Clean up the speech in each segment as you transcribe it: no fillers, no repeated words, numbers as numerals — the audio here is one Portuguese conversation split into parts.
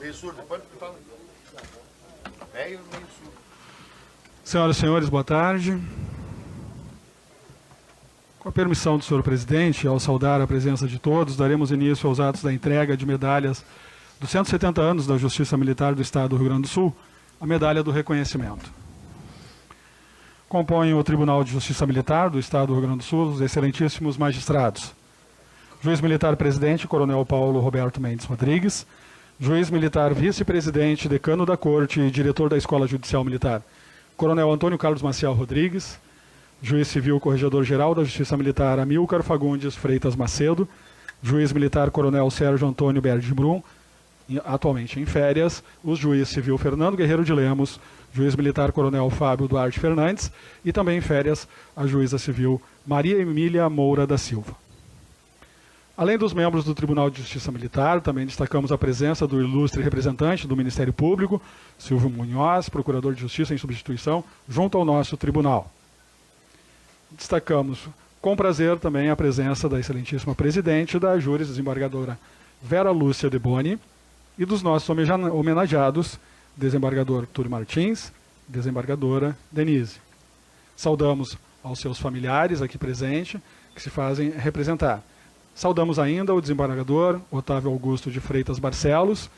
Meio surdo, pode falar. Meio surdo. Senhoras e senhores, boa tarde. Com a permissão do senhor presidente, ao saudar a presença de todos, daremos início aos atos da entrega de medalhas dos 170 anos da Justiça Militar do Estado do Rio Grande do Sul, a medalha do reconhecimento. Compõem o Tribunal de Justiça Militar do Estado do Rio Grande do Sul os excelentíssimos magistrados. Juiz Militar Presidente, Coronel Paulo Roberto Mendes Rodrigues. Juiz Militar Vice-Presidente, Decano da Corte e Diretor da Escola Judicial Militar, Coronel Antônio Carlos Maciel Rodrigues. Juiz Civil Corregedor-Geral da Justiça Militar, Amilcar Fagundes Freitas Macedo. Juiz Militar Coronel Sérgio Antônio Berdi Brum, atualmente em férias. O Juiz Civil Fernando Guerreiro de Lemos. Juiz Militar Coronel Fábio Duarte Fernandes. E também em férias, a Juíza Civil Maria Emília Moura da Silva. Além dos membros do Tribunal de Justiça Militar, também destacamos a presença do ilustre representante do Ministério Público, Silvio Munhoz, Procurador de Justiça em substituição, junto ao nosso tribunal. Destacamos com prazer também a presença da excelentíssima presidente da Júris, desembargadora Vera Lúcia de Boni, e dos nossos homenageados, desembargador Túlio Martins, desembargadora Denise. Saudamos aos seus familiares aqui presentes, que se fazem representar. Saudamos ainda o desembargador Otávio Augusto de Freitas Barcelos,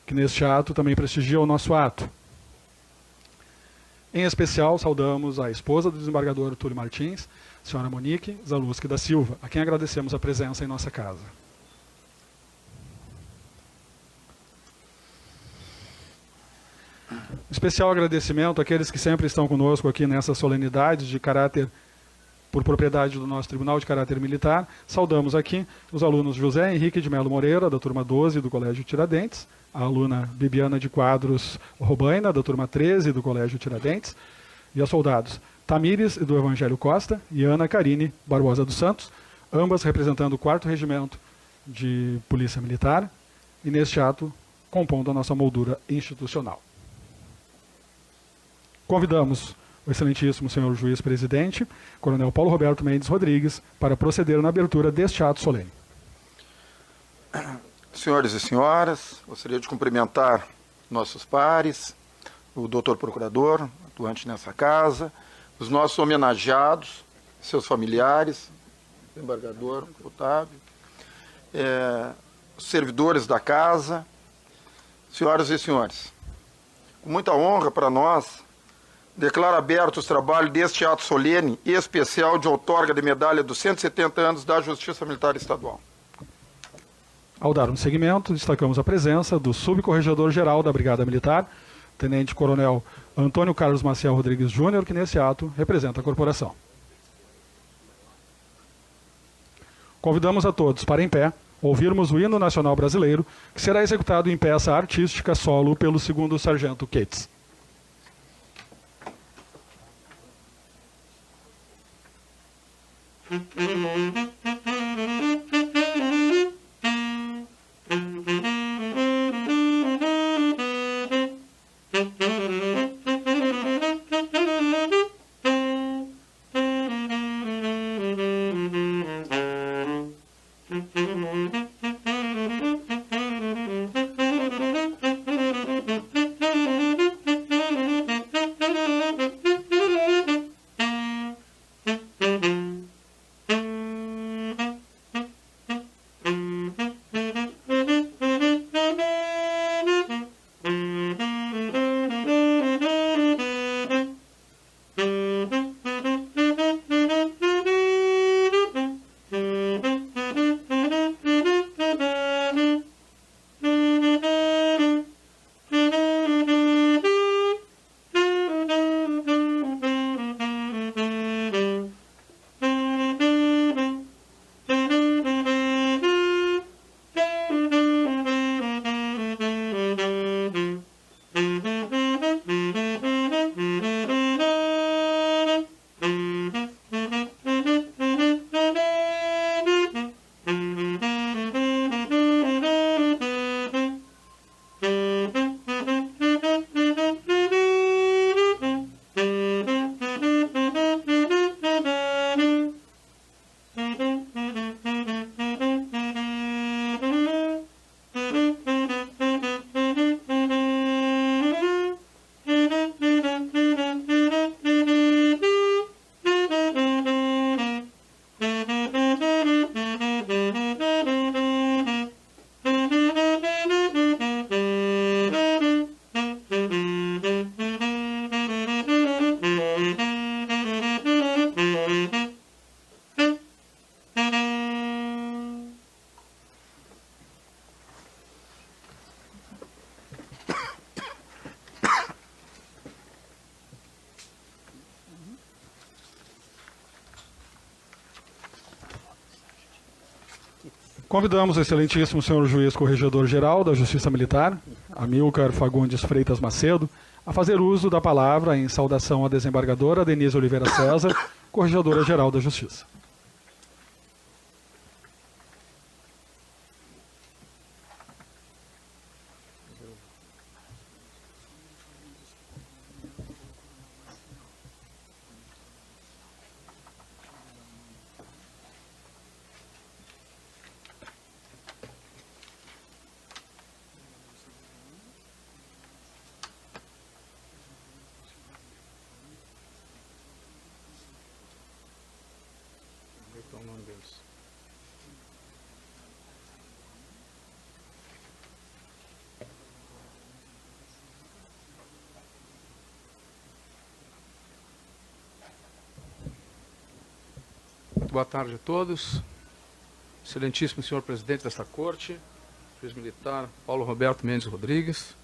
que neste ato também prestigia o nosso ato. Em especial, saudamos a esposa do desembargador Túlio Martins, senhora Monique Zaluski da Silva, a quem agradecemos a presença em nossa casa. Especial agradecimento àqueles que sempre estão conosco aqui nessas solenidades de caráter por propriedade do nosso Tribunal de Caráter Militar. Saudamos aqui os alunos José Henrique de Melo Moreira, da turma 12 do Colégio Tiradentes, a aluna Bibiana de Quadros Robaina, da turma 13 do Colégio Tiradentes, e aos soldados Tamires do Evangelho Costa e Ana Carine Barbosa dos Santos, ambas representando o 4º Regimento de Polícia Militar, e neste ato compondo a nossa moldura institucional. Convidamos o excelentíssimo senhor juiz presidente, Coronel Paulo Roberto Mendes Rodrigues, para proceder na abertura deste ato solene. Senhores e senhoras, gostaria de cumprimentar nossos pares, o doutor procurador, atuante nessa casa, os nossos homenageados, seus familiares, o desembargador Otávio, os servidores da casa, senhoras e senhores. Com muita honra para nós, declaro aberto os trabalhos deste ato solene e especial de outorga de medalha dos 170 anos da Justiça Militar Estadual. Ao dar um seguimento, destacamos a presença do subcorregedor-geral da Brigada Militar, Tenente-Coronel Antônio Carlos Maciel Rodrigues Júnior, que nesse ato representa a corporação. Convidamos a todos para, em pé, ouvirmos o hino nacional brasileiro, que será executado em peça artística solo pelo 2º Sargento Ketz. Convidamos o excelentíssimo senhor juiz corregedor-geral da Justiça Militar, Amilcar Fagundes Freitas Macedo, a fazer uso da palavra em saudação à desembargadora Denise Oliveira César, corregedora-geral da Justiça. Boa tarde a todos. Excelentíssimo senhor presidente desta corte, juiz militar Paulo Roberto Mendes Rodrigues.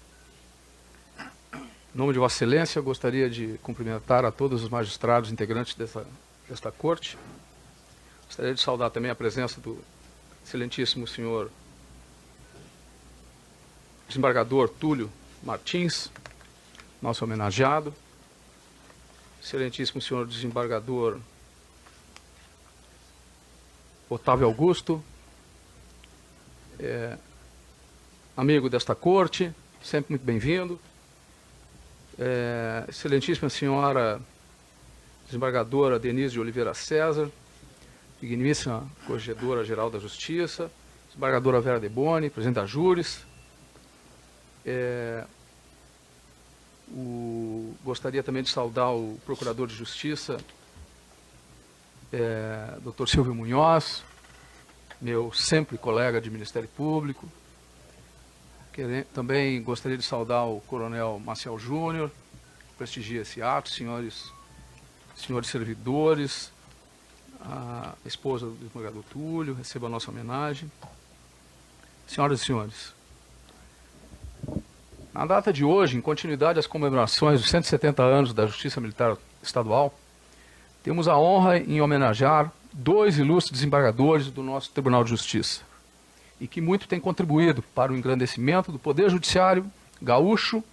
Em nome de Vossa Excelência, gostaria de cumprimentar a todos os magistrados integrantes desta corte. Gostaria de saudar também a presença do excelentíssimo senhor desembargador Túlio Martins, nosso homenageado. Excelentíssimo senhor desembargador Otávio Augusto, amigo desta corte, sempre muito bem-vindo. Excelentíssima senhora desembargadora Denise de Oliveira César, digníssima corregedora-geral da Justiça, desembargadora Vera Deboni, presidente da Júris. Gostaria também de saudar o procurador de Justiça, Dr. Silvio Munhoz, meu sempre colega de Ministério Público. Também gostaria de saudar o coronel Maciel Júnior, que prestigia esse ato, senhores servidores, a esposa do desembargador Túlio, receba a nossa homenagem. Senhoras e senhores, na data de hoje, em continuidade às comemorações dos 170 anos da Justiça Militar Estadual, temos a honra em homenagear dois ilustres desembargadores do nosso Tribunal de Justiça e que muito têm contribuído para o engrandecimento do Poder Judiciário gaúcho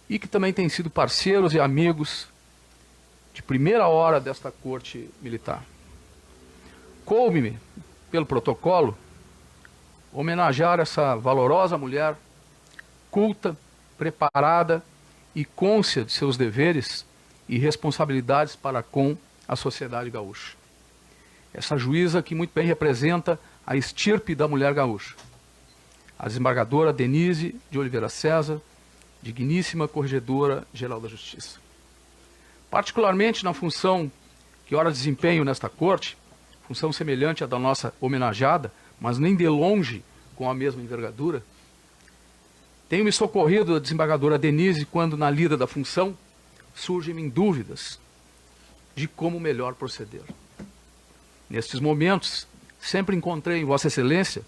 e que também têm sido parceiros e amigos de primeira hora desta Corte Militar. Coube-me, pelo protocolo, homenagear essa valorosa mulher, culta, preparada e cônscia de seus deveres e responsabilidades para com a sociedade gaúcha. Essa juíza que muito bem representa a estirpe da mulher gaúcha. A desembargadora Denise de Oliveira César, digníssima corregedora-geral da Justiça. Particularmente na função que ora desempenho nesta corte, função semelhante à da nossa homenageada, mas nem de longe com a mesma envergadura, tenho me socorrido da desembargadora Denise quando, na lida da função, surgem-me dúvidas de como melhor proceder. Nestes momentos, sempre encontrei em Vossa Excelência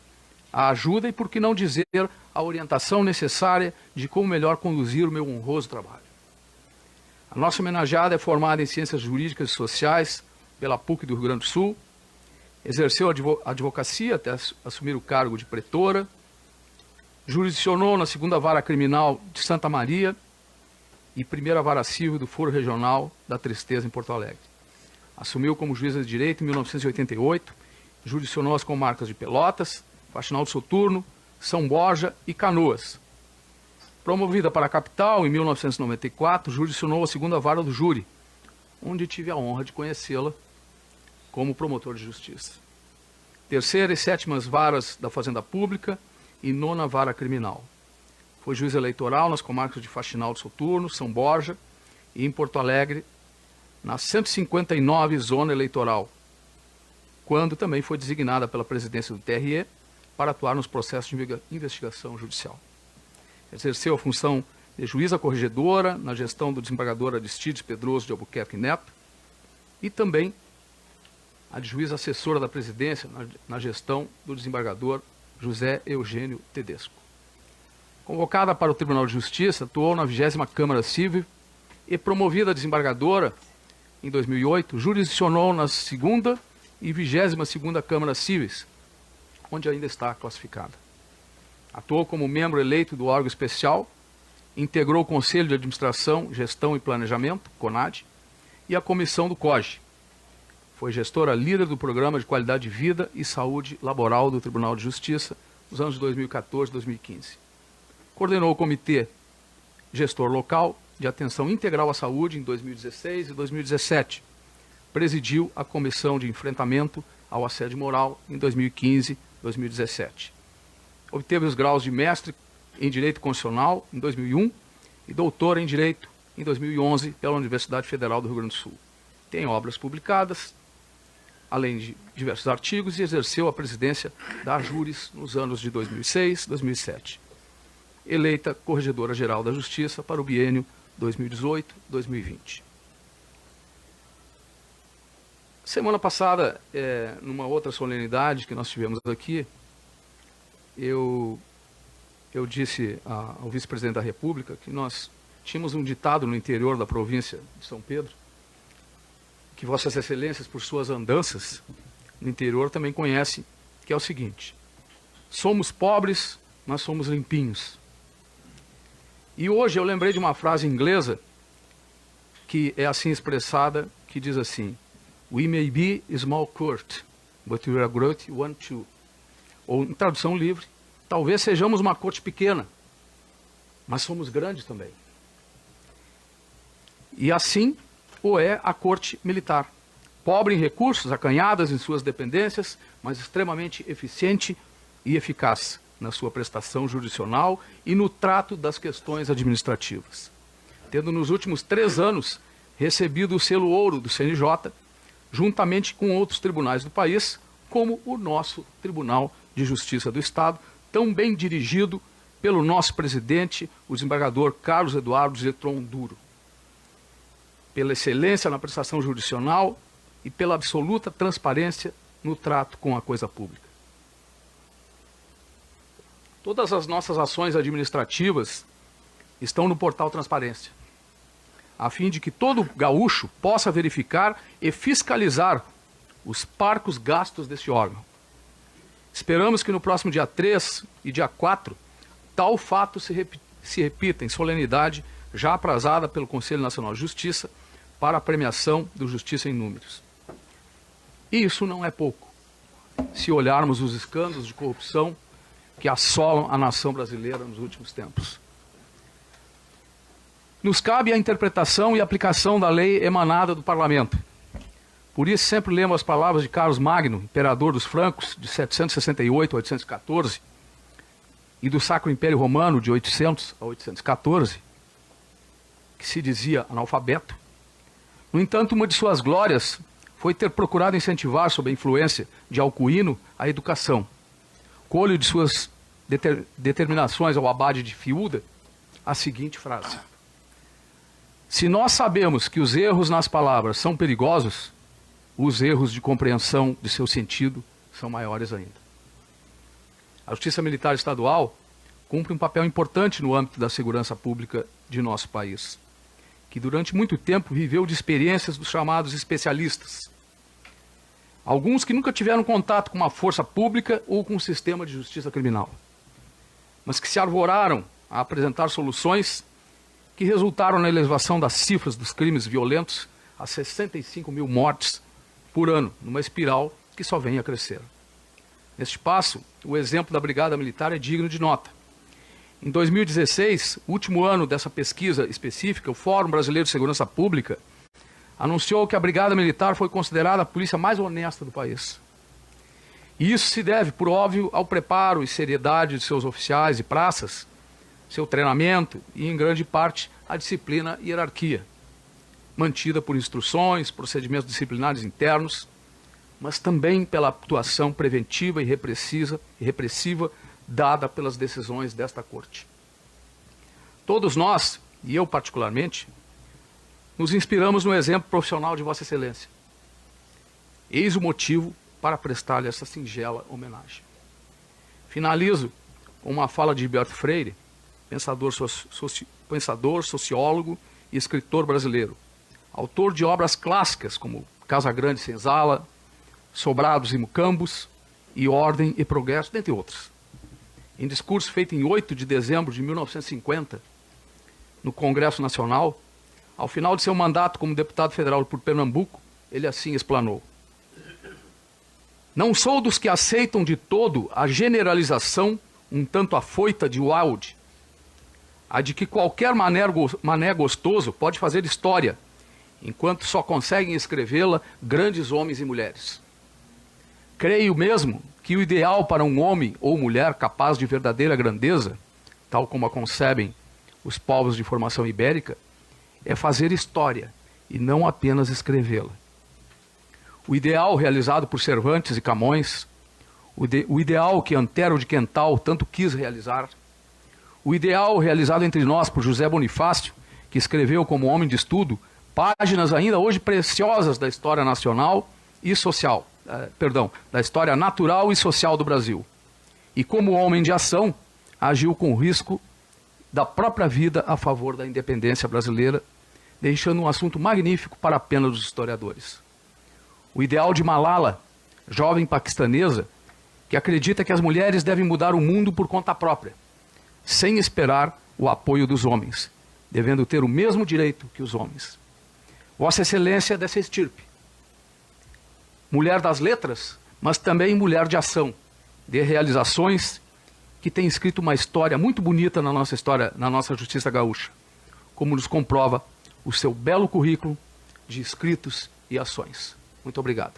a ajuda e, por que não dizer, a orientação necessária de como melhor conduzir o meu honroso trabalho. A nossa homenageada é formada em Ciências Jurídicas e Sociais pela PUC do Rio Grande do Sul, exerceu a advocacia até assumir o cargo de pretora, jurisdicionou na 2ª Vara Criminal de Santa Maria e 1ª Vara Civil do Foro Regional da Tristeza, em Porto Alegre. Assumiu como juíza de direito em 1988, jurisdicionou as comarcas de Pelotas, Faxinal do Soturno, São Borja e Canoas. Promovida para a capital em 1994, jurisdicionou a 2ª Vara do Júri, onde tive a honra de conhecê-la como promotor de justiça. 3ª e 7ª Varas da Fazenda Pública e 9ª Vara Criminal. Foi juiz eleitoral nas comarcas de Faxinal do Soturno, São Borja e em Porto Alegre, na 159 Zona Eleitoral, quando também foi designada pela presidência do TRE para atuar nos processos de investigação judicial. Exerceu a função de juíza corregedora na gestão do desembargador Aristides Pedroso de Albuquerque Neto e também a de juíza assessora da presidência na gestão do desembargador José Eugênio Tedesco. Convocada para o Tribunal de Justiça, atuou na 20ª Câmara Civil e, promovida a desembargadora em 2008, jurisdicionou na 2ª e 22ª Câmara Cíveis, onde ainda está classificada. Atuou como membro eleito do órgão especial, integrou o Conselho de Administração, Gestão e Planejamento, CONAD, e a comissão do COGE. Foi gestora líder do Programa de Qualidade de Vida e Saúde Laboral do Tribunal de Justiça nos anos de 2014 e 2015. Coordenou o Comitê Gestor Local de Atenção Integral à Saúde em 2016 e 2017. Presidiu a Comissão de Enfrentamento ao Assédio Moral em 2015 e 2017. Obteve os graus de mestre em Direito Constitucional em 2001 e doutor em Direito em 2011 pela Universidade Federal do Rio Grande do Sul. Tem obras publicadas, além de diversos artigos, e exerceu a presidência da Júris nos anos de 2006 e 2007. Eleita Corregedora-Geral da Justiça para o biênio 2018-2020. Semana passada, numa outra solenidade que nós tivemos aqui, eu disse ao vice-presidente da República que nós tínhamos um ditado no interior da província de São Pedro, que Vossas Excelências, por suas andanças no interior, também conhecem, que é o seguinte: somos pobres, mas somos limpinhos. E hoje eu lembrei de uma frase inglesa que é assim expressada, que diz assim: We may be a small court, but we are a great one too. Ou, em tradução livre, talvez sejamos uma corte pequena, mas somos grandes também. E assim o é a corte militar. Pobre em recursos, acanhadas em suas dependências, mas extremamente eficiente e eficaz na sua prestação jurisdicional e no trato das questões administrativas. Tendo nos últimos 3 anos recebido o selo ouro do CNJ, juntamente com outros tribunais do país, como o nosso Tribunal de Justiça do Estado, tão bem dirigido pelo nosso presidente, o desembargador Carlos Eduardo Getron Duro. Pela excelência na prestação jurisdicional e pela absoluta transparência no trato com a coisa pública. Todas as nossas ações administrativas estão no portal Transparência, a fim de que todo gaúcho possa verificar e fiscalizar os parcos gastos deste órgão. Esperamos que no próximo dia 3 e dia 4, tal fato se repita em solenidade já aprazada pelo Conselho Nacional de Justiça para a premiação do Justiça em Números. E isso não é pouco, se olharmos os escândalos de corrupção que assolam a nação brasileira nos últimos tempos. Nos cabe a interpretação e aplicação da lei emanada do Parlamento. Por isso sempre lemos as palavras de Carlos Magno, imperador dos francos, de 768 a 814, e do Sacro Império Romano, de 800 a 814, que se dizia analfabeto. No entanto, uma de suas glórias foi ter procurado incentivar, sob a influência de Alcuino, a educação. Colho de suas determinações ao abade de Fiuda a seguinte frase: se nós sabemos que os erros nas palavras são perigosos, os erros de compreensão de seu sentido são maiores ainda. A Justiça Militar Estadual cumpre um papel importante no âmbito da segurança pública de nosso país, que durante muito tempo viveu de experiências dos chamados especialistas. Alguns que nunca tiveram contato com uma força pública ou com um sistema de justiça criminal, mas que se arvoraram a apresentar soluções que resultaram na elevação das cifras dos crimes violentos a 65 mil mortes por ano, numa espiral que só vem a crescer. Neste passo, o exemplo da Brigada Militar é digno de nota. Em 2016, último ano dessa pesquisa específica, o Fórum Brasileiro de Segurança Pública anunciou que a Brigada Militar foi considerada a polícia mais honesta do país. E isso se deve, por óbvio, ao preparo e seriedade de seus oficiais e praças, seu treinamento e, em grande parte, a disciplina e hierarquia, mantida por instruções, procedimentos disciplinares internos, mas também pela atuação preventiva e repressiva dada pelas decisões desta Corte. Todos nós, e eu particularmente, nos inspiramos no exemplo profissional de Vossa Excelência. Eis o motivo para prestar-lhe essa singela homenagem. Finalizo com uma fala de Gilberto Freire, pensador, sociólogo e escritor brasileiro, autor de obras clássicas como Casa Grande e Senzala, Sobrados e Mucambos e ordem e progresso, dentre outros. Em discurso feito em 8 de dezembro de 1950, no Congresso Nacional, ao final de seu mandato como deputado federal por Pernambuco, ele assim explanou: "Não sou dos que aceitam de todo a generalização um tanto afoita de Wilde, a de que qualquer mané gostoso pode fazer história, enquanto só conseguem escrevê-la grandes homens e mulheres. Creio mesmo que o ideal para um homem ou mulher capaz de verdadeira grandeza, tal como a concebem os povos de formação ibérica, é fazer história e não apenas escrevê-la. O ideal realizado por Cervantes e Camões, o ideal que Antero de Quental tanto quis realizar, o ideal realizado entre nós por José Bonifácio, que escreveu como homem de estudo páginas ainda hoje preciosas da história nacional e social, da história natural e social do Brasil. E como homem de ação, agiu com risco da própria vida a favor da independência brasileira, deixando um assunto magnífico para a pena dos historiadores. O ideal de Malala, jovem paquistanesa, que acredita que as mulheres devem mudar o mundo por conta própria, sem esperar o apoio dos homens, devendo ter o mesmo direito que os homens. Vossa Excelência dessa estirpe. Mulher das letras, mas também mulher de ação, de realizações, que tem escrito uma história muito bonita na nossa história, na nossa justiça gaúcha, como nos comprova o seu belo currículo de escritos e ações. Muito obrigado.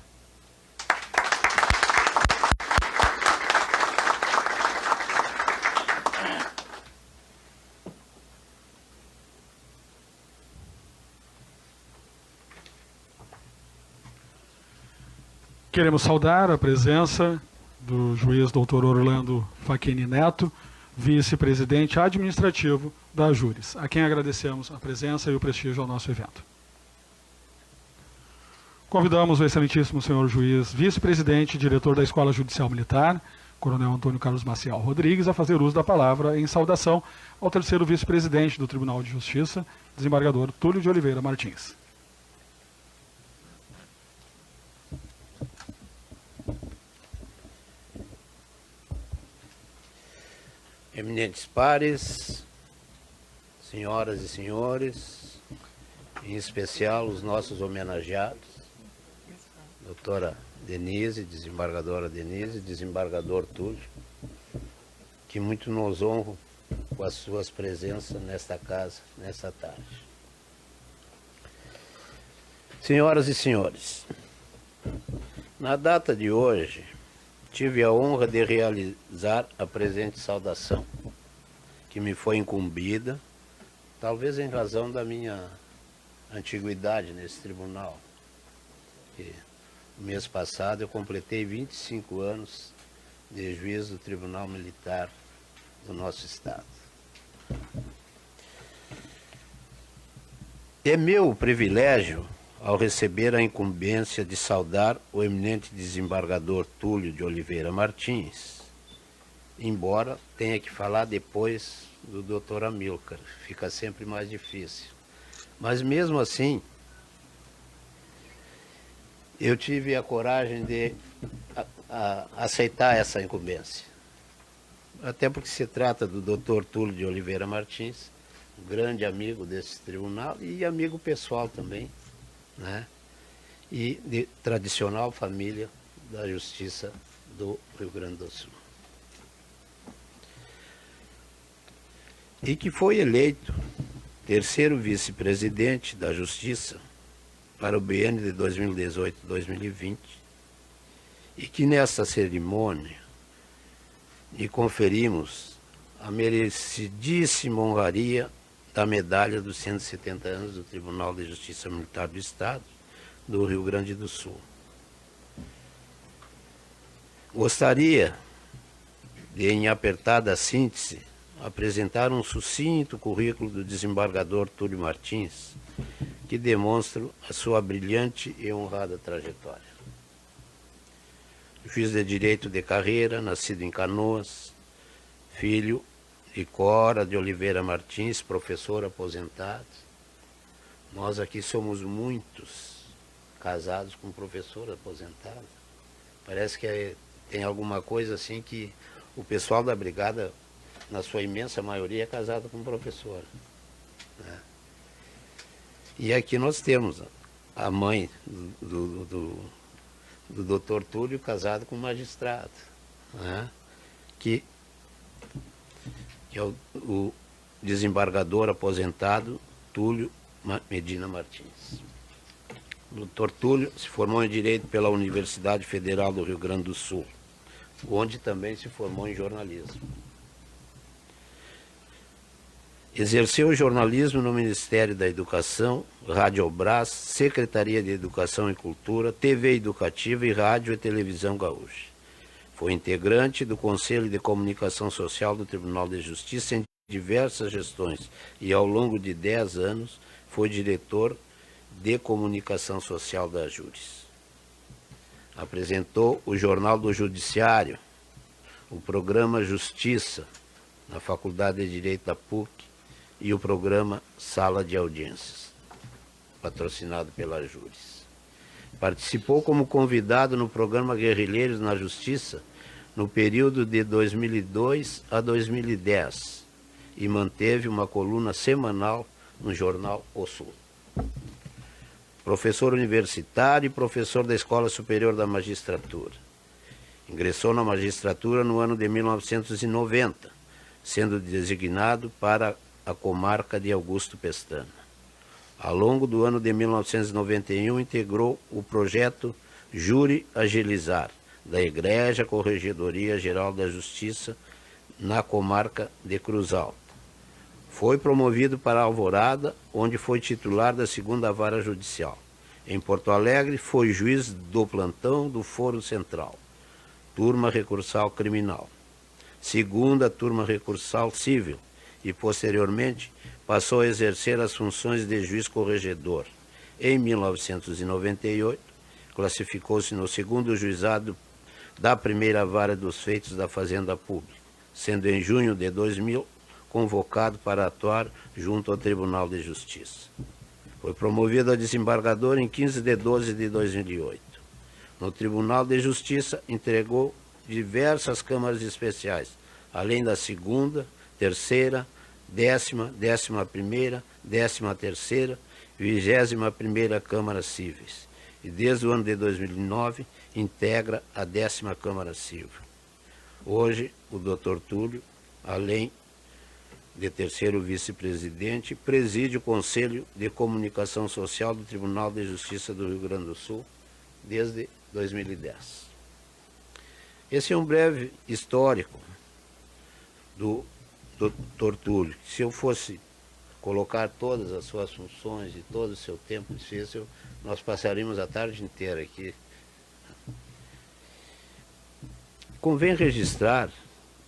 Queremos saudar a presença do juiz Dr. Orlando Facchini Neto, vice-presidente administrativo da Júris, a quem agradecemos a presença e o prestígio ao nosso evento. Convidamos o excelentíssimo senhor juiz, vice-presidente e diretor da Escola Judicial Militar, coronel Antônio Carlos Maciel Rodrigues, a fazer uso da palavra em saudação ao terceiro vice-presidente do Tribunal de Justiça, desembargador Túlio de Oliveira Martins. Eminentes pares, senhoras e senhores, em especial os nossos homenageados, doutora Denise, desembargadora Denise, desembargador Túlio, que muito nos honram com as suas presenças nesta casa, nesta tarde. Senhoras e senhores, na data de hoje, tive a honra de realizar a presente saudação, que me foi incumbida, talvez em razão da minha antiguidade nesse tribunal. Que no mês passado eu completei 25 anos de juiz do Tribunal Militar do nosso estado. É meu privilégio, ao receber a incumbência de saudar o eminente desembargador Túlio de Oliveira Martins, embora tenha que falar depois do doutor Amílcar, fica sempre mais difícil. Mas mesmo assim, eu tive a coragem de aceitar essa incumbência. Até porque se trata do doutor Túlio de Oliveira Martins, um grande amigo desse tribunal e amigo pessoal também, né? E de tradicional família da Justiça do Rio Grande do Sul. E que foi eleito terceiro vice-presidente da Justiça para o biênio de 2018-2020 e que nesta cerimônia lhe conferimos a merecidíssima honraria da medalha dos 170 anos do Tribunal de Justiça Militar do Estado do Rio Grande do Sul. Gostaria de, em apertada síntese, apresentar um sucinto currículo do desembargador Túlio Martins, que demonstra a sua brilhante e honrada trajetória. Juiz de Direito de carreira, nascido em Canoas, filho de Cora de Oliveira Martins, professor aposentado. Nós aqui somos muitos casados com professor aposentado. Parece que tem alguma coisa assim que o pessoal da brigada, na sua imensa maioria, é casado com professora, né? E aqui nós temos a mãe do doutor Túlio casado com um magistrado, né? Que é o desembargador aposentado Túlio Medina Martins. O Dr. Túlio se formou em Direito pela Universidade Federal do Rio Grande do Sul, onde também se formou em jornalismo. Exerceu o jornalismo no Ministério da Educação, Radiobras, Secretaria de Educação e Cultura, TV Educativa e Rádio e Televisão Gaúcha. Foi integrante do Conselho de Comunicação Social do Tribunal de Justiça em diversas gestões e, ao longo de 10 anos, foi diretor de Comunicação Social da Júris. Apresentou o Jornal do Judiciário, o programa Justiça, na Faculdade de Direito da PUC, e o programa Sala de Audiências, patrocinado pela Júris. Participou como convidado no programa Guerrilheiros na Justiça no período de 2002 a 2010 e manteve uma coluna semanal no jornal O Sul. Professor universitário e professor da Escola Superior da Magistratura. Ingressou na magistratura no ano de 1990, sendo designado para a comarca de Augusto Pestana. Ao longo do ano de 1991, integrou o projeto Júri Agilizar, da Igreja Corregedoria Geral da Justiça, na comarca de Cruz Alta. Foi promovido para Alvorada, onde foi titular da 2ª Vara Judicial. Em Porto Alegre, foi juiz do plantão do Foro Central, turma recursal criminal, 2ª turma recursal civil, e posteriormente passou a exercer as funções de juiz corregedor. Em 1998, classificou-se no 2º juizado da 1ª Vara dos Feitos da Fazenda Pública, sendo em junho de 2000 convocado para atuar junto ao Tribunal de Justiça. Foi promovido a desembargador em 15 de 12 de 2008. No Tribunal de Justiça, entregou diversas câmaras especiais, além da 2ª, 3ª, 10ª, 11ª, 13ª e 21ª Câmara Cíveis. E desde o ano de 2009, integra a 10ª Câmara Civil. Hoje, o Dr. Túlio, além de terceiro vice-presidente, preside o Conselho de Comunicação Social do Tribunal de Justiça do Rio Grande do Sul desde 2010. Esse é um breve histórico do Dr. Túlio. Se eu fosse colocar todas as suas funções e todo o seu tempo difícil, nós passaríamos a tarde inteira aqui. Convém registrar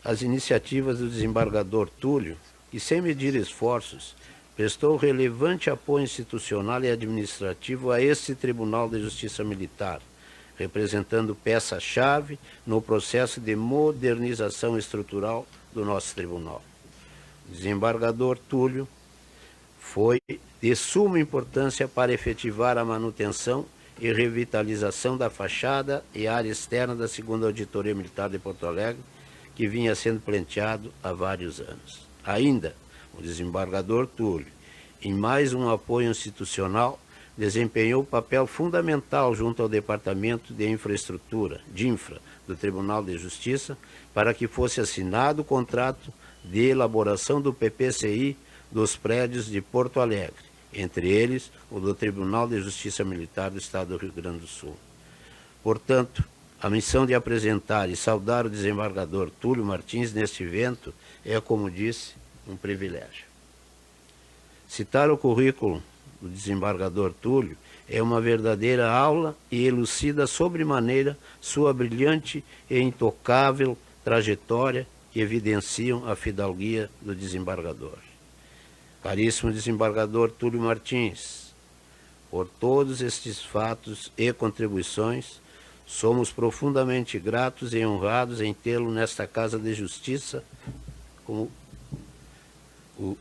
as iniciativas do desembargador Túlio, que, sem medir esforços, prestou relevante apoio institucional e administrativo a este Tribunal de Justiça Militar, representando peça-chave no processo de modernização estrutural do nosso tribunal. O desembargador Túlio foi de suma importância para efetivar a manutenção e revitalização da fachada e área externa da 2ª Auditoria Militar de Porto Alegre, que vinha sendo pleiteado há vários anos. Ainda, o desembargador Túlio, em mais um apoio institucional, desempenhou papel fundamental junto ao Departamento de Infraestrutura, DINFRA, do Tribunal de Justiça, para que fosse assinado o contrato de elaboração do PPCI dos prédios de Porto Alegre, entre eles o do Tribunal de Justiça Militar do Estado do Rio Grande do Sul. Portanto, a missão de apresentar e saudar o desembargador Túlio Martins neste evento é, como disse, um privilégio. Citar o currículo do desembargador Túlio é uma verdadeira aula e elucida sobremaneira sua brilhante e intocável trajetória que evidenciam a fidalguia do desembargador. Caríssimo desembargador Túlio Martins, por todos estes fatos e contribuições, somos profundamente gratos e honrados em tê-lo nesta Casa de Justiça. Como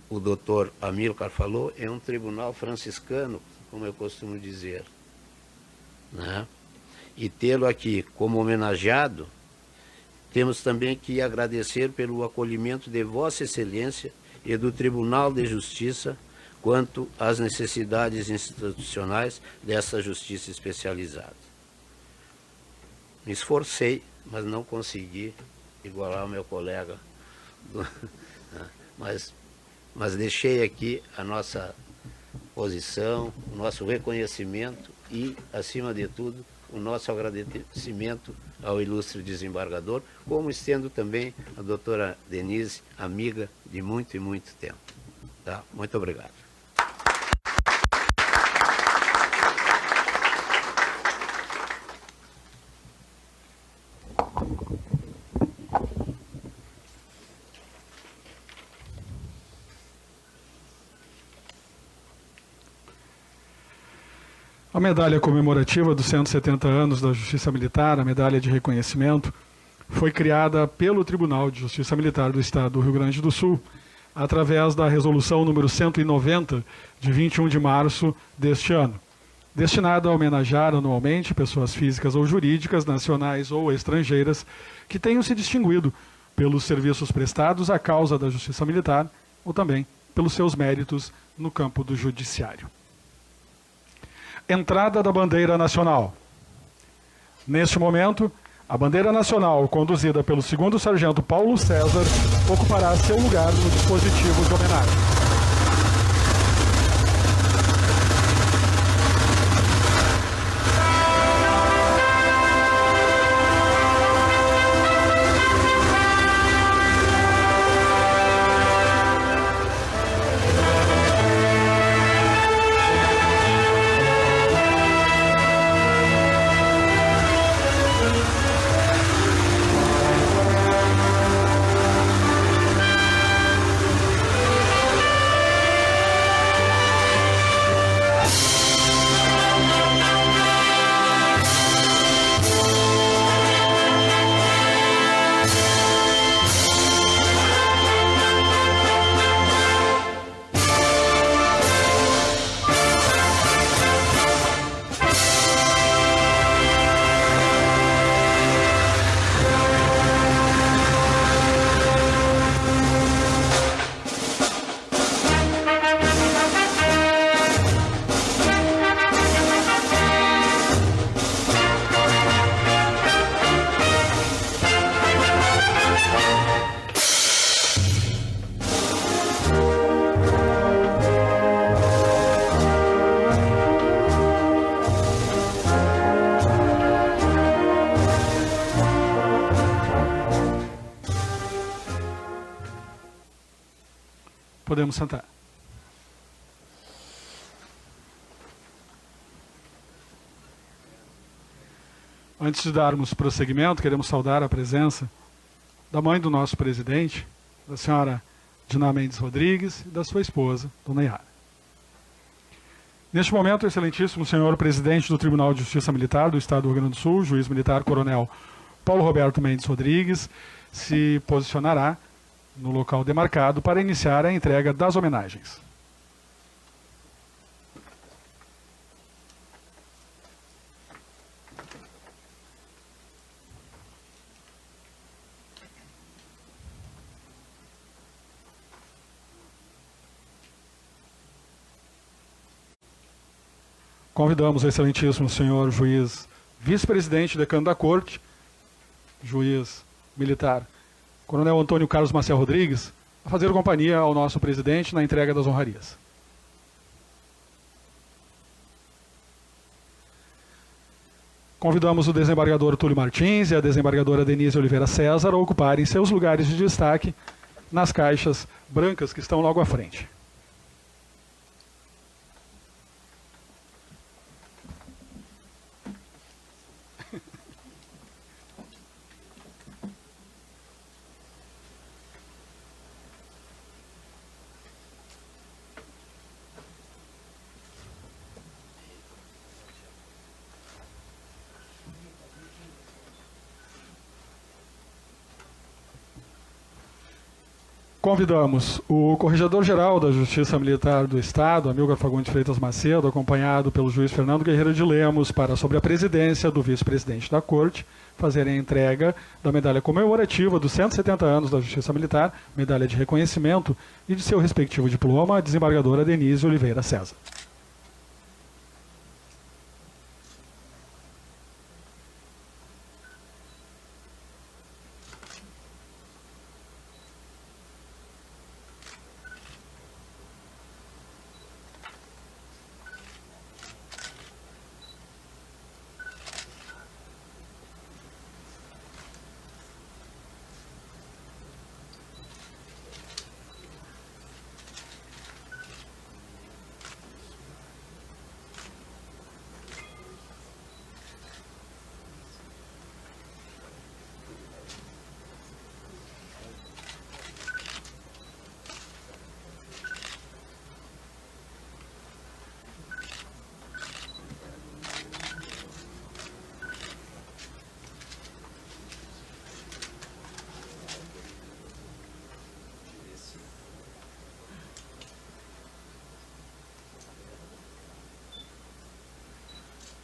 o doutor Amílcar falou, é um tribunal franciscano, como eu costumo dizer, né? E tê-lo aqui como homenageado Temos também que agradecer pelo acolhimento de Vossa Excelência e do Tribunal de Justiça quanto às necessidades institucionais dessa justiça especializada. Me esforcei, mas não consegui igualar o meu colega, mas deixei aqui a nossa posição, o nosso reconhecimento e, acima de tudo, o nosso agradecimento ao ilustre desembargador, como estendo também a doutora Denise, amiga de muito e muito tempo. Tá? Muito obrigado. A medalha comemorativa dos 170 anos da Justiça Militar, a medalha de reconhecimento, foi criada pelo Tribunal de Justiça Militar do Estado do Rio Grande do Sul, através da resolução número 190, de 21 de março deste ano, destinada a homenagear anualmente pessoas físicas ou jurídicas, nacionais ou estrangeiras, que tenham se distinguido pelos serviços prestados à causa da Justiça Militar ou também pelos seus méritos no campo do judiciário. Entrada da bandeira nacional. Neste momento, a bandeira nacional, conduzida pelo 2º Sargento Paulo César, ocupará seu lugar no dispositivo de homenagem. Podemos sentar. Antes de darmos prosseguimento, queremos saudar a presença da mãe do nosso presidente, da senhora Diná Mendes Rodrigues, e da sua esposa, dona Yara. Neste momento, o excelentíssimo senhor presidente do Tribunal de Justiça Militar do Estado do Rio Grande do Sul, juiz militar coronel Paulo Roberto Mendes Rodrigues, se posicionará no local demarcado para iniciar a entrega das homenagens. Convidamos o excelentíssimo senhor juiz vice-presidente decano da Corte, juiz militar Coronel Antônio Carlos Maciel Rodrigues, a fazer companhia ao nosso presidente na entrega das honrarias. Convidamos o desembargador Túlio Martins e a desembargadora Denise Oliveira César a ocuparem seus lugares de destaque nas caixas brancas que estão logo à frente. Convidamos o Corregedor-Geral da Justiça Militar do Estado, Amílcar Fagundes Freitas Macedo, acompanhado pelo juiz Fernando Guerreiro de Lemos, para, sob a presidência do vice-presidente da Corte, fazer a entrega da medalha comemorativa dos 170 anos da Justiça Militar, medalha de reconhecimento e de seu respectivo diploma, a desembargadora Denise Oliveira César.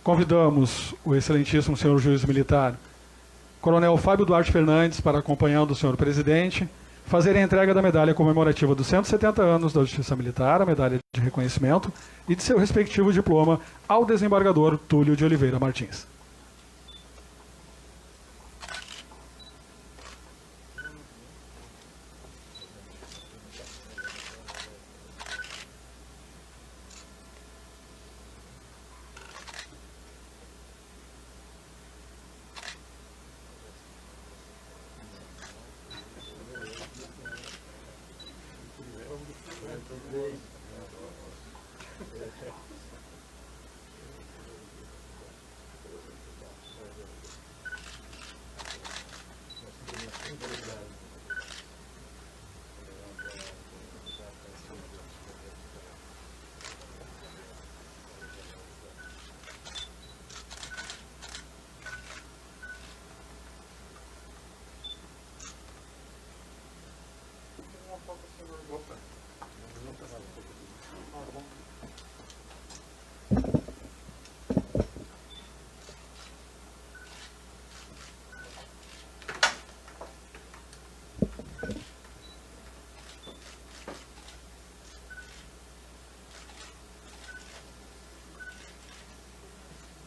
Convidamos o excelentíssimo senhor juiz militar, Coronel Fábio Duarte Fernandes, para, acompanhando o senhor presidente, fazer a entrega da medalha comemorativa dos 170 anos da Justiça Militar, a medalha de reconhecimento, e de seu respectivo diploma ao desembargador Túlio de Oliveira Martins.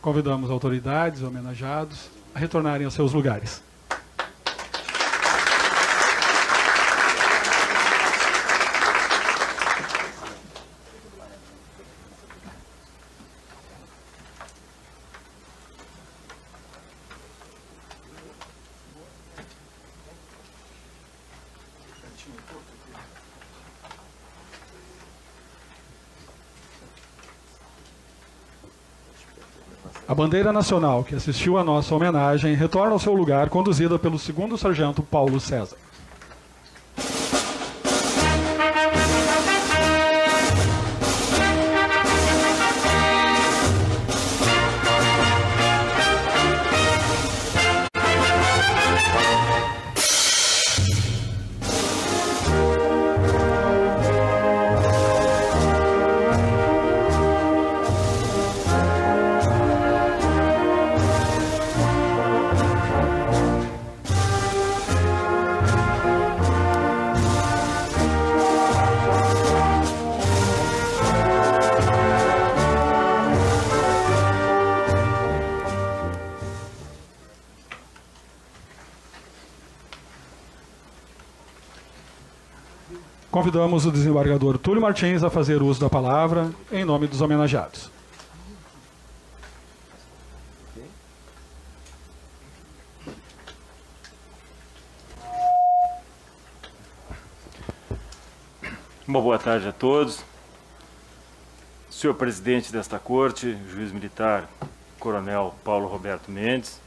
Convidamos autoridades, homenageados, a retornarem aos seus lugares. A bandeira nacional que assistiu à nossa homenagem retorna ao seu lugar, conduzida pelo 2º Sargento Paulo César. Convidamos o desembargador Túlio Martins a fazer uso da palavra em nome dos homenageados. Uma boa tarde a todos. Senhor presidente desta corte, juiz militar, coronel Paulo Roberto Mendes,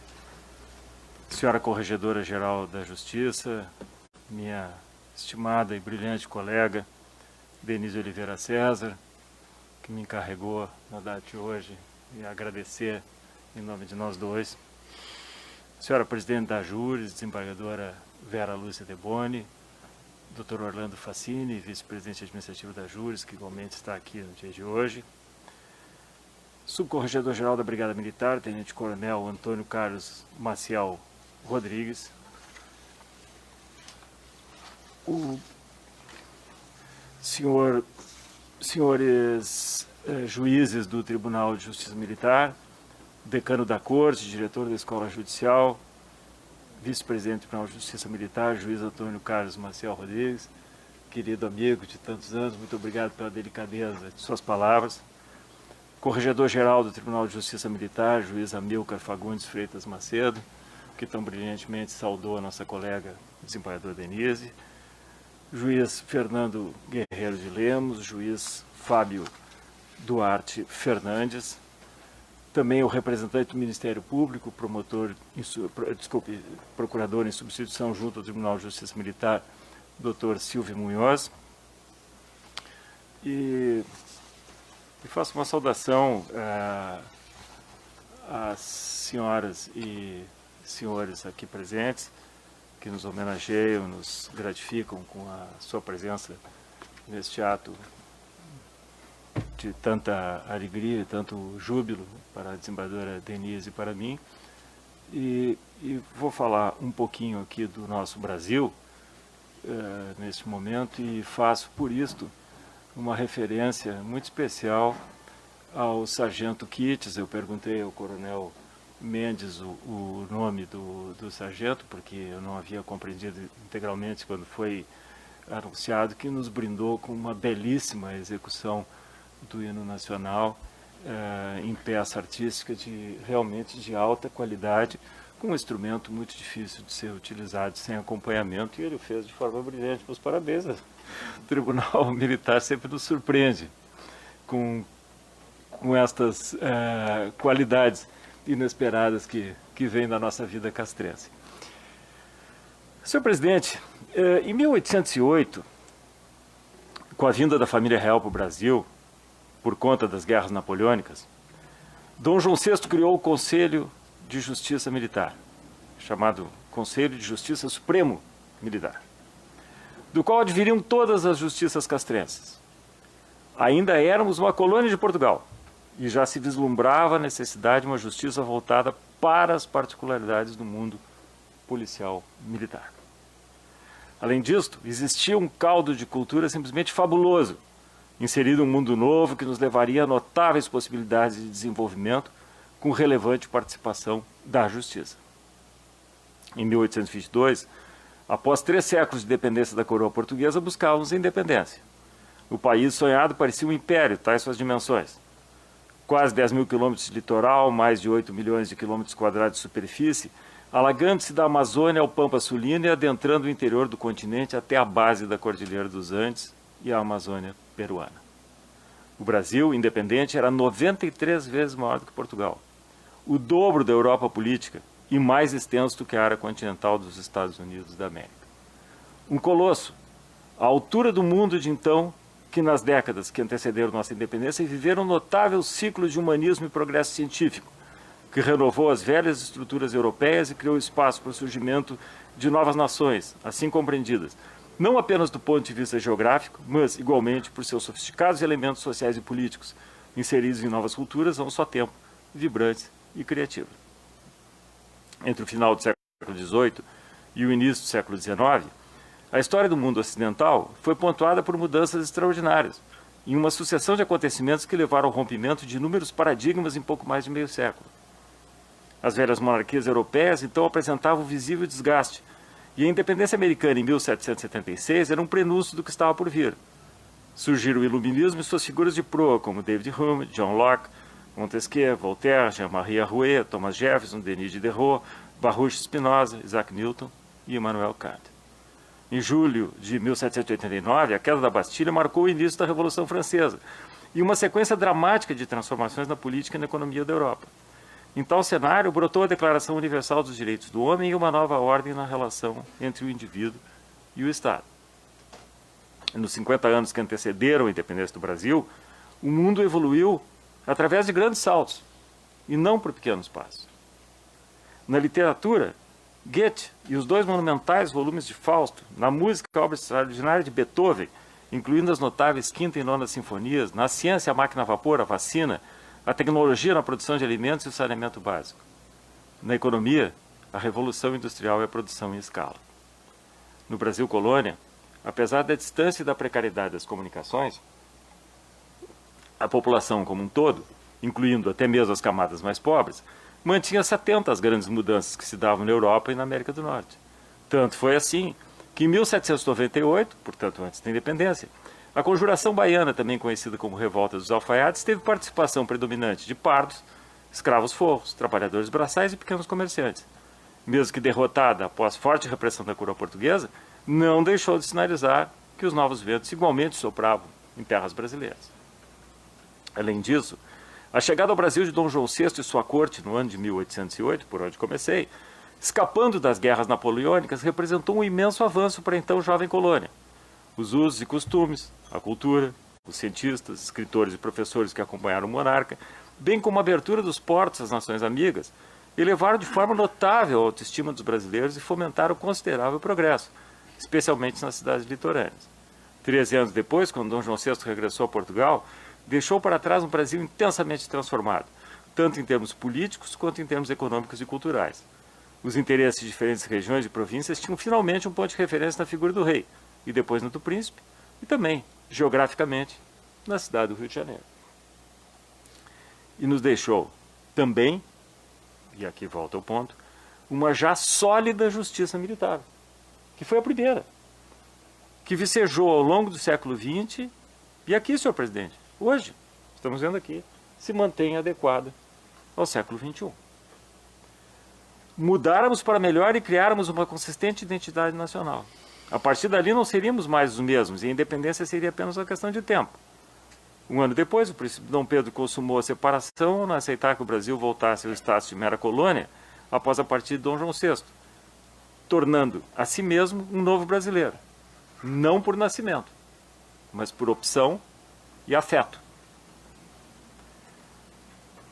senhora corregedora-geral da Justiça, minha estimada e brilhante colega Denise Oliveira César, que me encarregou na data de hoje, e agradecer em nome de nós dois. Senhora presidente da Júris, desembargadora Vera Lúcia Deboni, Dr. Orlando Facini, vice-presidente administrativo da Júris, que igualmente está aqui no dia de hoje. Subcorregedor-geral da Brigada Militar, tenente-coronel Antônio Carlos Maciel Rodrigues. Senhores juízes do Tribunal de Justiça Militar, decano da Corte, diretor da Escola Judicial, vice-presidente do Tribunal de Justiça Militar, juiz Antônio Carlos Maciel Rodrigues, querido amigo de tantos anos, muito obrigado pela delicadeza de suas palavras. Corregedor-geral do Tribunal de Justiça Militar, juiz Amilcar Fagundes Freitas Macedo, que tão brilhantemente saudou a nossa colega desembargadora Denise, juiz Fernando Guerreiro de Lemos, juiz Fábio Duarte Fernandes, também o representante do Ministério Público, procurador em substituição junto ao Tribunal de Justiça Militar, Dr. Silvio Munhoz, e faço uma saudação às senhoras e senhores aqui presentes, que nos homenageiam, nos gratificam com a sua presença neste ato de tanta alegria e tanto júbilo para a desembargadora Denise e para mim. E vou falar um pouquinho aqui do nosso Brasil neste momento, e faço por isto uma referência muito especial ao sargento Kitts. Eu perguntei ao coronel Mendes o nome do sargento, porque eu não havia compreendido integralmente quando foi anunciado, que nos brindou com uma belíssima execução do hino nacional em peça artística realmente de alta qualidade, com um instrumento muito difícil de ser utilizado sem acompanhamento, e ele o fez de forma brilhante. Meus parabéns. O Tribunal Militar sempre nos surpreende com estas qualidades inesperadas que vêm da nossa vida castrense. Senhor presidente, em 1808, com a vinda da família real para o Brasil, por conta das guerras napoleônicas, Dom João VI criou o Conselho de Justiça Militar, chamado Conselho de Justiça Supremo Militar, do qual adviriam todas as justiças castrenses. Ainda éramos uma colônia de Portugal, e já se vislumbrava a necessidade de uma justiça voltada para as particularidades do mundo policial militar. Além disto, existia um caldo de cultura simplesmente fabuloso, inserido um mundo novo que nos levaria a notáveis possibilidades de desenvolvimento com relevante participação da justiça. Em 1822, após 3 séculos de dependência da coroa portuguesa, buscávamos a independência. O país sonhado parecia um império, tais suas dimensões. Quase 10 mil quilômetros de litoral, mais de 8 milhões de quilômetros quadrados de superfície, alagando-se da Amazônia ao Pampa Sulina e adentrando o interior do continente até a base da Cordilheira dos Andes e a Amazônia peruana. O Brasil, independente, era 93 vezes maior do que Portugal, o dobro da Europa política e mais extenso do que a área continental dos Estados Unidos da América. Um colosso, à altura do mundo de então, que nas décadas que antecederam nossa independência viveram um notável ciclo de humanismo e progresso científico, que renovou as velhas estruturas europeias e criou espaço para o surgimento de novas nações, assim compreendidas, não apenas do ponto de vista geográfico, mas, igualmente, por seus sofisticados elementos sociais e políticos, inseridos em novas culturas a um só tempo, vibrantes e criativas. Entre o final do século XVIII e o início do século XIX, a história do mundo ocidental foi pontuada por mudanças extraordinárias, em uma sucessão de acontecimentos que levaram ao rompimento de inúmeros paradigmas em pouco mais de meio século. As velhas monarquias europeias, então, apresentavam visível desgaste, e a independência americana, em 1776, era um prenúncio do que estava por vir. Surgiram o iluminismo e suas figuras de proa, como David Hume, John Locke, Montesquieu, Voltaire, Jean-Marie Arouet, Thomas Jefferson, Denis Diderot, Baruch Spinoza, Isaac Newton e Immanuel Kant. Em julho de 1789, a queda da Bastilha marcou o início da Revolução Francesa e uma sequência dramática de transformações na política e na economia da Europa. Em tal cenário, brotou a Declaração Universal dos Direitos do Homem e uma nova ordem na relação entre o indivíduo e o Estado. Nos 50 anos que antecederam a independência do Brasil, o mundo evoluiu através de grandes saltos, e não por pequenos passos. Na literatura, Goethe e os 2 monumentais volumes de Fausto, na música, a obra extraordinária de Beethoven, incluindo as notáveis quinta e nona sinfonias, na ciência, a máquina a vapor, a vacina, a tecnologia na produção de alimentos e o saneamento básico. Na economia, a revolução industrial e a produção em escala. No Brasil colônia, apesar da distância e da precariedade das comunicações, a população como um todo, incluindo até mesmo as camadas mais pobres, mantinha-se atenta às grandes mudanças que se davam na Europa e na América do Norte. Tanto foi assim que em 1798, portanto antes da independência, a Conjuração Baiana, também conhecida como Revolta dos Alfaiates, teve participação predominante de pardos, escravos forros, trabalhadores braçais e pequenos comerciantes. Mesmo que derrotada após forte repressão da coroa portuguesa, não deixou de sinalizar que os novos ventos igualmente sopravam em terras brasileiras. Além disso, a chegada ao Brasil de Dom João VI e sua corte no ano de 1808, por onde comecei, escapando das guerras napoleônicas, representou um imenso avanço para a então jovem colônia. Os usos e costumes, a cultura, os cientistas, escritores e professores que acompanharam o monarca, bem como a abertura dos portos às nações amigas, elevaram de forma notável a autoestima dos brasileiros e fomentaram considerável progresso, especialmente nas cidades litorâneas. 13 anos depois, quando Dom João VI regressou a Portugal, deixou para trás um Brasil intensamente transformado, tanto em termos políticos quanto em termos econômicos e culturais. Os interesses de diferentes regiões e províncias tinham finalmente um ponto de referência na figura do rei, e depois no do príncipe, e também, geograficamente, na cidade do Rio de Janeiro. E nos deixou também, e aqui volta o ponto, uma já sólida justiça militar, que foi a primeira, que vicejou ao longo do século XX, e aqui, senhor presidente, hoje, estamos vendo aqui, se mantém adequada ao século XXI. Mudáramos para melhor e criáramos uma consistente identidade nacional. A partir dali não seríamos mais os mesmos, e a independência seria apenas uma questão de tempo. Um ano depois, o príncipe Dom Pedro consumou a separação ao não aceitar que o Brasil voltasse ao status de mera colônia após a partida de Dom João VI, tornando a si mesmo um novo brasileiro, não por nascimento, mas por opção e afeto.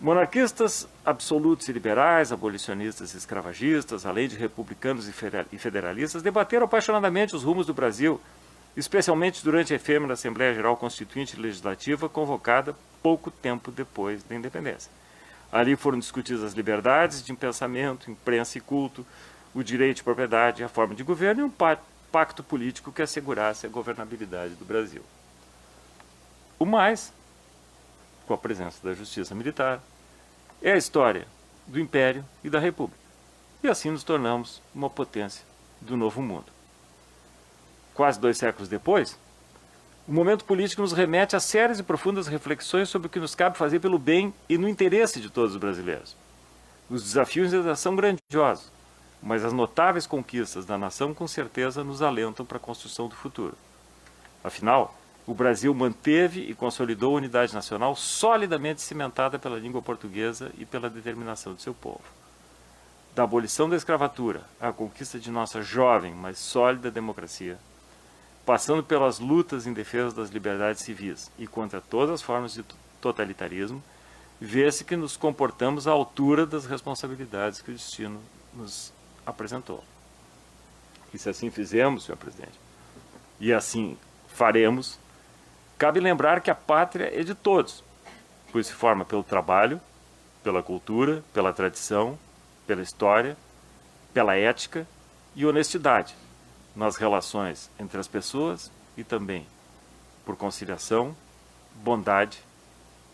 Monarquistas absolutos e liberais, abolicionistas e escravagistas, além de republicanos e federalistas, debateram apaixonadamente os rumos do Brasil, especialmente durante a efêmera Assembleia Geral Constituinte e Legislativa, convocada pouco tempo depois da independência. Ali foram discutidas as liberdades de pensamento, imprensa e culto, o direito de propriedade, a forma de governo e um pacto político que assegurasse a governabilidade do Brasil. O mais, com a presença da justiça militar, é a história do Império e da República. E assim nos tornamos uma potência do Novo Mundo. Quase 2 séculos depois, o momento político nos remete a sérias e profundas reflexões sobre o que nos cabe fazer pelo bem e no interesse de todos os brasileiros. Os desafios ainda são grandiosos, mas as notáveis conquistas da nação com certeza nos alentam para a construção do futuro. Afinal, o Brasil manteve e consolidou a unidade nacional solidamente cimentada pela língua portuguesa e pela determinação de seu povo. Da abolição da escravatura à conquista de nossa jovem, mas sólida democracia, passando pelas lutas em defesa das liberdades civis e contra todas as formas de totalitarismo, vê-se que nos comportamos à altura das responsabilidades que o destino nos apresentou. E se assim fizermos, senhor presidente, e assim faremos, cabe lembrar que a pátria é de todos, pois se forma pelo trabalho, pela cultura, pela tradição, pela história, pela ética e honestidade nas relações entre as pessoas e também por conciliação, bondade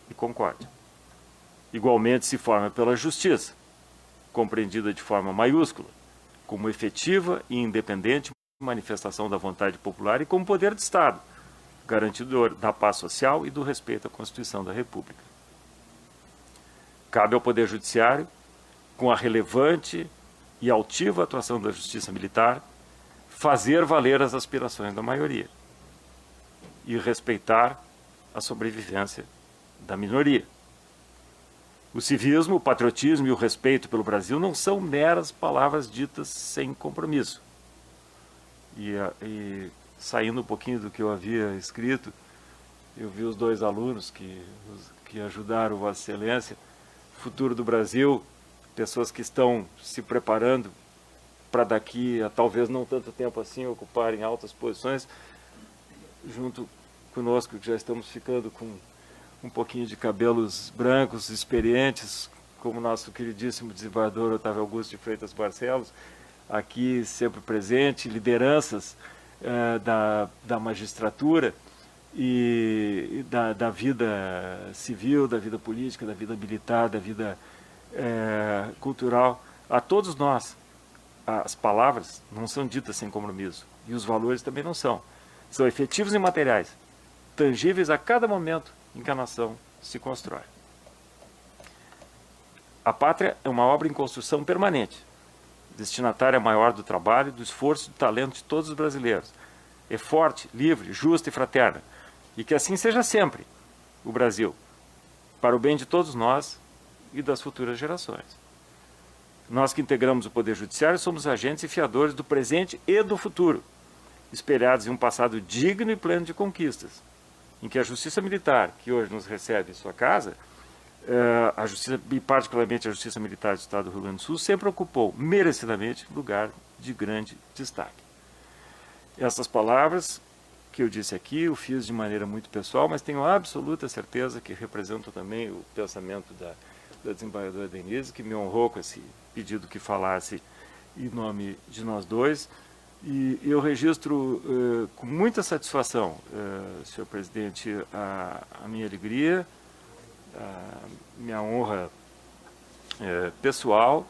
e concórdia. Igualmente se forma pela justiça, compreendida de forma maiúscula, como efetiva e independente manifestação da vontade popular e como poder de Estado, garantidor da paz social e do respeito à Constituição da República. Cabe ao Poder Judiciário, com a relevante e altiva atuação da Justiça Militar, fazer valer as aspirações da maioria e respeitar a sobrevivência da minoria. O civismo, o patriotismo e o respeito pelo Brasil não são meras palavras ditas sem compromisso. E saindo um pouquinho do que eu havia escrito, eu vi os 2 alunos que ajudaram Vossa Excelência, futuro do Brasil, pessoas que estão se preparando para daqui a talvez não tanto tempo assim ocuparem altas posições, junto conosco, que já estamos ficando com um pouquinho de cabelos brancos, experientes, como nosso queridíssimo desembargador Otávio Augusto de Freitas Barcelos, aqui sempre presente, lideranças da magistratura e da vida civil, da vida política, da vida militar, da vida cultural. A todos nós, as palavras não são ditas sem compromisso, e os valores também não são. São efetivos e materiais, tangíveis a cada momento em que a nação se constrói. A pátria é uma obra em construção permanente, destinatária maior do trabalho, do esforço e do talento de todos os brasileiros. É forte, livre, justa e fraterna, e que assim seja sempre o Brasil, para o bem de todos nós e das futuras gerações. Nós que integramos o Poder Judiciário somos agentes e fiadores do presente e do futuro, espelhados em um passado digno e pleno de conquistas, em que a Justiça Militar, que hoje nos recebe em sua casa, a Justiça, e particularmente a Justiça Militar do Estado do Rio Grande do Sul, sempre ocupou merecidamente lugar de grande destaque. Essas palavras que eu disse aqui, eu fiz de maneira muito pessoal, mas tenho absoluta certeza que representam também o pensamento da desembargadora Denise, que me honrou com esse pedido que falasse em nome de nós dois. E eu registro com muita satisfação, senhor presidente, a minha alegria, a minha honra pessoal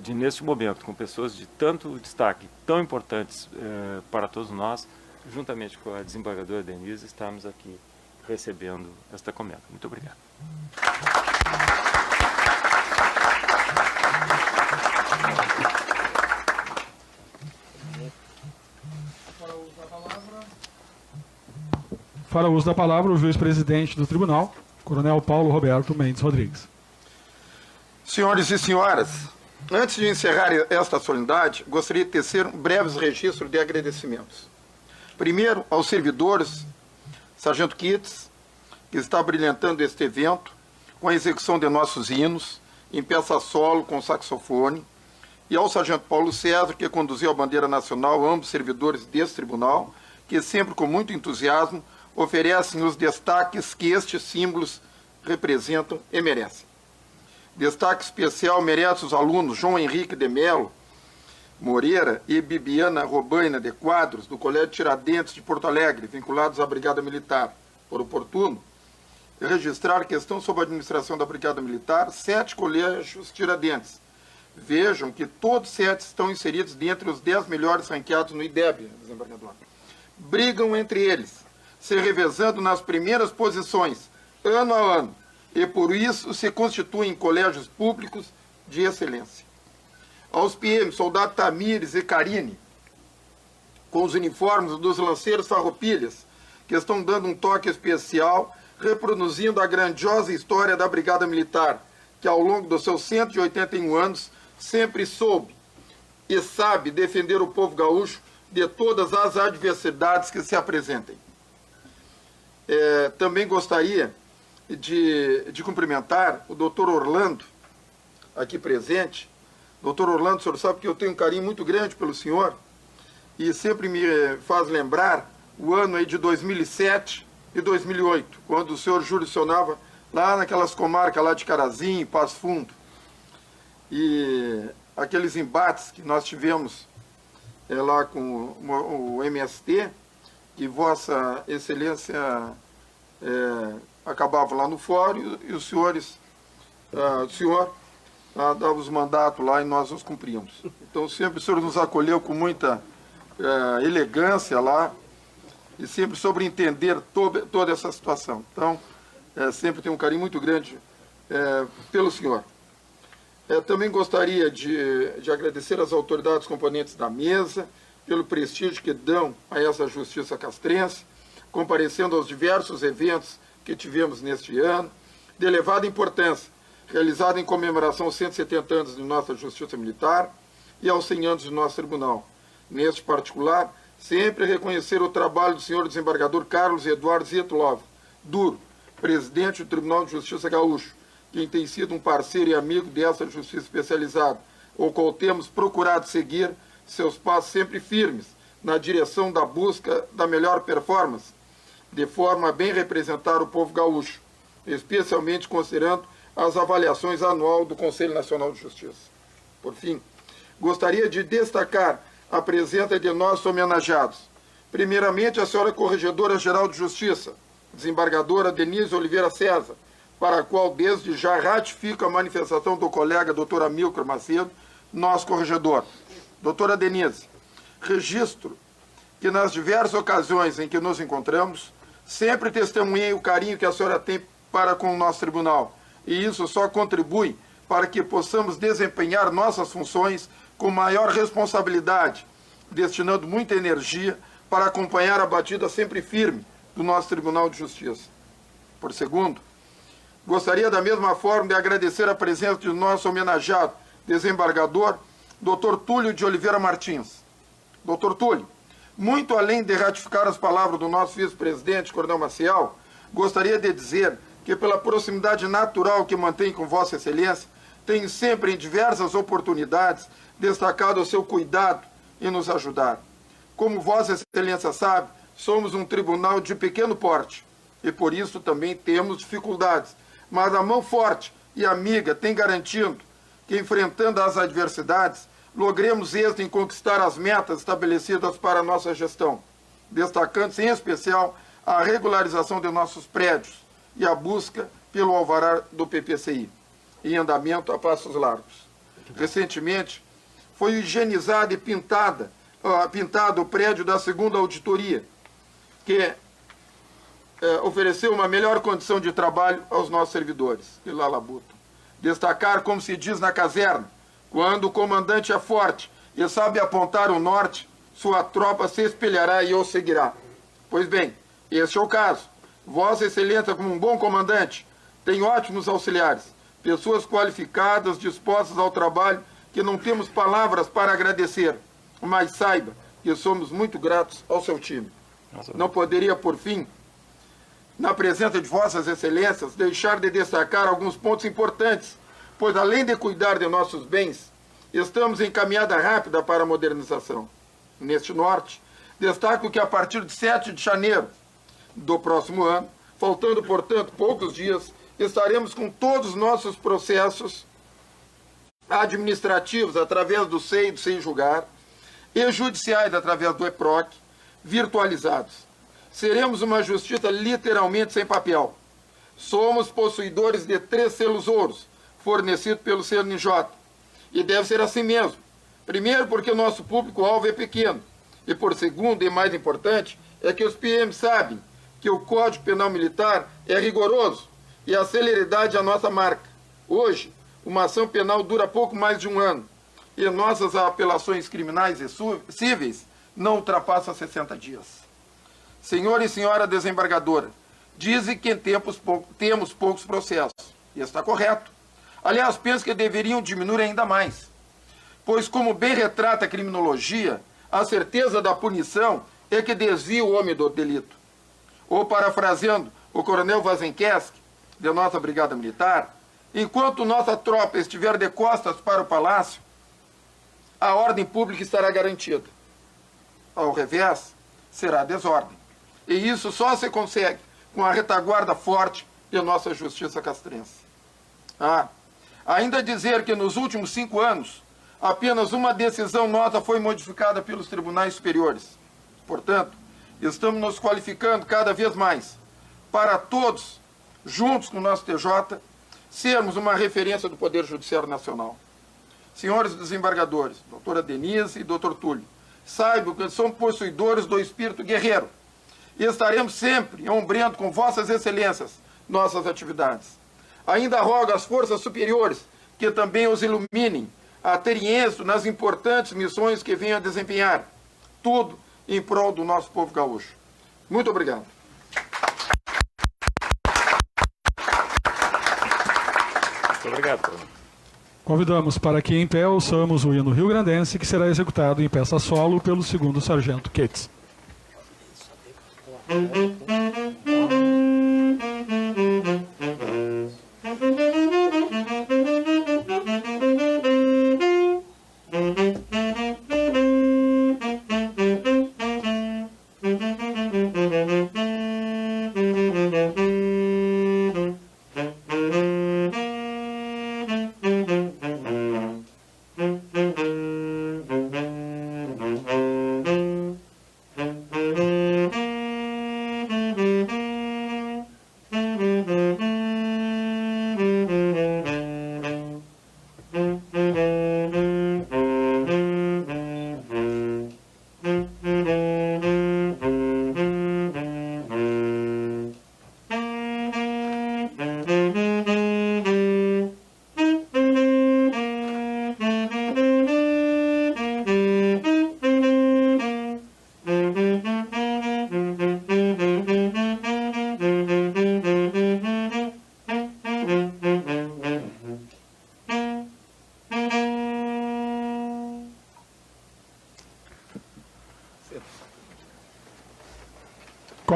de, neste momento, com pessoas de tanto destaque, tão importantes para todos nós, juntamente com a desembargadora Denise, estamos aqui recebendo esta comenda. Muito obrigado. Para o uso da palavra, o juiz-presidente do Tribunal, Coronel Paulo Roberto Mendes Rodrigues. Senhores e senhoras, antes de encerrar esta solenidade, gostaria de tecer um breves registro de agradecimentos. Primeiro, aos servidores, Sargento Kitts, que está brilhantando este evento com a execução de nossos hinos, em peça solo com saxofone, e ao Sargento Paulo César, que conduziu a bandeira nacional, ambos servidores deste tribunal, que sempre com muito entusiasmo oferecem os destaques que estes símbolos representam e merecem. Destaque especial merece os alunos João Henrique de Melo Moreira e Bibiana Robaina de Quadros, do Colégio Tiradentes de Porto Alegre, vinculados à Brigada Militar. Por oportuno, registrar que estão sob a administração da Brigada Militar 7 colégios Tiradentes. Vejam que todos 7 estão inseridos dentre os 10 melhores ranqueados no IDEB, desembargador. Brigam entre eles, se revezando nas primeiras posições, ano a ano, e por isso se constituem colégios públicos de excelência. Aos PM, soldado Tamires e Karine, com os uniformes dos lanceiros Farroupilhas, que estão dando um toque especial, reproduzindo a grandiosa história da Brigada Militar, que ao longo dos seus 181 anos sempre soube e sabe defender o povo gaúcho de todas as adversidades que se apresentem. Também gostaria de cumprimentar o doutor Orlando, aqui presente. Doutor Orlando, o senhor sabe que eu tenho um carinho muito grande pelo senhor e sempre me faz lembrar o ano aí de 2007 e 2008, quando o senhor jurisdicionava lá naquelas comarcas lá de Carazinho, Passo Fundo. E aqueles embates que nós tivemos lá com o MST, que Vossa Excelência acabava lá no fórum e os senhores, o senhor dava os mandatos lá e nós os cumpríamos. Então sempre o senhor nos acolheu com muita elegância lá e sempre sobre entender toda essa situação. Então sempre tenho um carinho muito grande pelo senhor. Também gostaria de agradecer às autoridades componentes da mesa pelo prestígio que dão a essa justiça castrense, comparecendo aos diversos eventos que tivemos neste ano, de elevada importância, realizado em comemoração aos 170 anos de nossa Justiça Militar e aos 100 anos de nosso Tribunal. Neste particular, sempre reconhecer o trabalho do senhor desembargador Carlos Eduardo Zietulov, Duro, presidente do Tribunal de Justiça Gaúcho, quem tem sido um parceiro e amigo dessa justiça especializada, o qual temos procurado seguir seus passos sempre firmes na direção da busca da melhor performance, de forma a bem representar o povo gaúcho, especialmente considerando as avaliações anuais do Conselho Nacional de Justiça. Por fim, gostaria de destacar a presença de nossos homenageados. Primeiramente, a senhora Corregedora-Geral de Justiça, desembargadora Denise Oliveira César, para a qual desde já ratifico a manifestação do colega doutor Amilcar Macedo, nosso corregedor. Doutora Denise, registro que nas diversas ocasiões em que nos encontramos, sempre testemunhei o carinho que a senhora tem para com o nosso tribunal, e isso só contribui para que possamos desempenhar nossas funções com maior responsabilidade, destinando muita energia para acompanhar a batida sempre firme do nosso Tribunal de Justiça. Por segundo, gostaria da mesma forma de agradecer a presença de nosso homenageado, desembargador, Dr. Túlio de Oliveira Martins. Dr. Túlio, muito além de ratificar as palavras do nosso vice-presidente, Coronel Maciel, gostaria de dizer que, pela proximidade natural que mantém com Vossa Excelência, tem sempre, em diversas oportunidades, destacado o seu cuidado em nos ajudar. Como Vossa Excelência sabe, somos um tribunal de pequeno porte e, por isso, também temos dificuldades. Mas a mão forte e amiga tem garantido que, enfrentando as adversidades, logremos êxito em conquistar as metas estabelecidas para a nossa gestão, destacando-se, em especial, a regularização de nossos prédios e a busca pelo alvará do PPCI, em andamento a passos largos. Recentemente, foi higienizado e pintado o prédio da segunda auditoria, que ofereceu uma melhor condição de trabalho aos nossos servidores, de lá labuta. Destacar, como se diz na caserna, quando o comandante é forte e sabe apontar o norte, sua tropa se espelhará e o seguirá. Pois bem, este é o caso. Vossa Excelência, como um bom comandante, tem ótimos auxiliares, pessoas qualificadas, dispostas ao trabalho, que não temos palavras para agradecer, mas saiba que somos muito gratos ao seu time. Não poderia, por fim, na presença de Vossas Excelências, deixar de destacar alguns pontos importantes, pois além de cuidar de nossos bens, estamos em caminhada rápida para a modernização. Neste norte, destaco que a partir de 7 de janeiro do próximo ano, faltando, portanto, poucos dias, estaremos com todos os nossos processos administrativos, através do SEI, do SEI Julgar, e judiciais, através do EPROC, virtualizados. Seremos uma justiça literalmente sem papel. Somos possuidores de 3 selos ouros, fornecidos pelo CNJ. E deve ser assim mesmo. Primeiro, porque o nosso público-alvo é pequeno. E por segundo, e mais importante, é que os PM sabem que o Código Penal Militar é rigoroso e a celeridade é a nossa marca. Hoje, uma ação penal dura pouco mais de 1 ano e nossas apelações criminais e cíveis não ultrapassam 60 dias. Senhor e senhora desembargadora, dizem que temos poucos processos. E está correto. Aliás, penso que deveriam diminuir ainda mais. Pois, como bem retrata a criminologia, a certeza da punição é que desvia o homem do delito. Ou, parafraseando o coronel Vazenkesk, de nossa Brigada Militar, enquanto nossa tropa estiver de costas para o palácio, a ordem pública estará garantida. Ao revés, será desordem. E isso só se consegue com a retaguarda forte de nossa justiça castrense. Ainda dizer que nos últimos 5 anos, apenas uma decisão nossa foi modificada pelos tribunais superiores. Portanto, estamos nos qualificando cada vez mais para todos, juntos com o nosso TJ, sermos uma referência do Poder Judiciário Nacional. Senhores desembargadores, doutora Denise e doutor Túlio, saibam que somos possuidores do espírito guerreiro e estaremos sempre ombreando com Vossas Excelências nossas atividades. Ainda rogo às forças superiores que também os iluminem a terem êxito nas importantes missões que venham a desempenhar, tudo em prol do nosso povo gaúcho. Muito obrigado. Muito obrigado, Coronel. Convidamos para que em pé ouçamos o hino rio-grandense, que será executado em peça solo pelo 2º Sargento Ketz.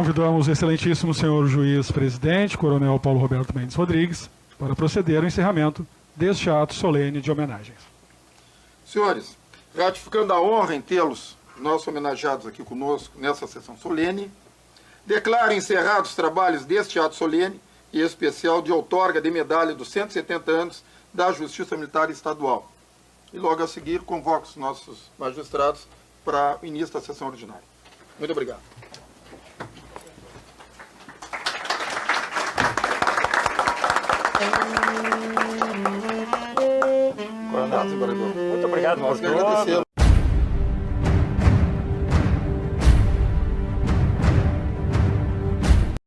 convidamos o excelentíssimo senhor juiz presidente, coronel Paulo Roberto Mendes Rodrigues, para proceder ao encerramento deste ato solene de homenagens. Senhores, ratificando a honra em tê-los, nossos homenageados aqui conosco nessa sessão solene, declaro encerrados os trabalhos deste ato solene e especial de outorga de medalha dos 170 anos da Justiça Militar Estadual. E logo a seguir convoco os nossos magistrados para o início da sessão ordinária. Muito obrigado. Muito obrigado por Nós que tudo. agradecemos.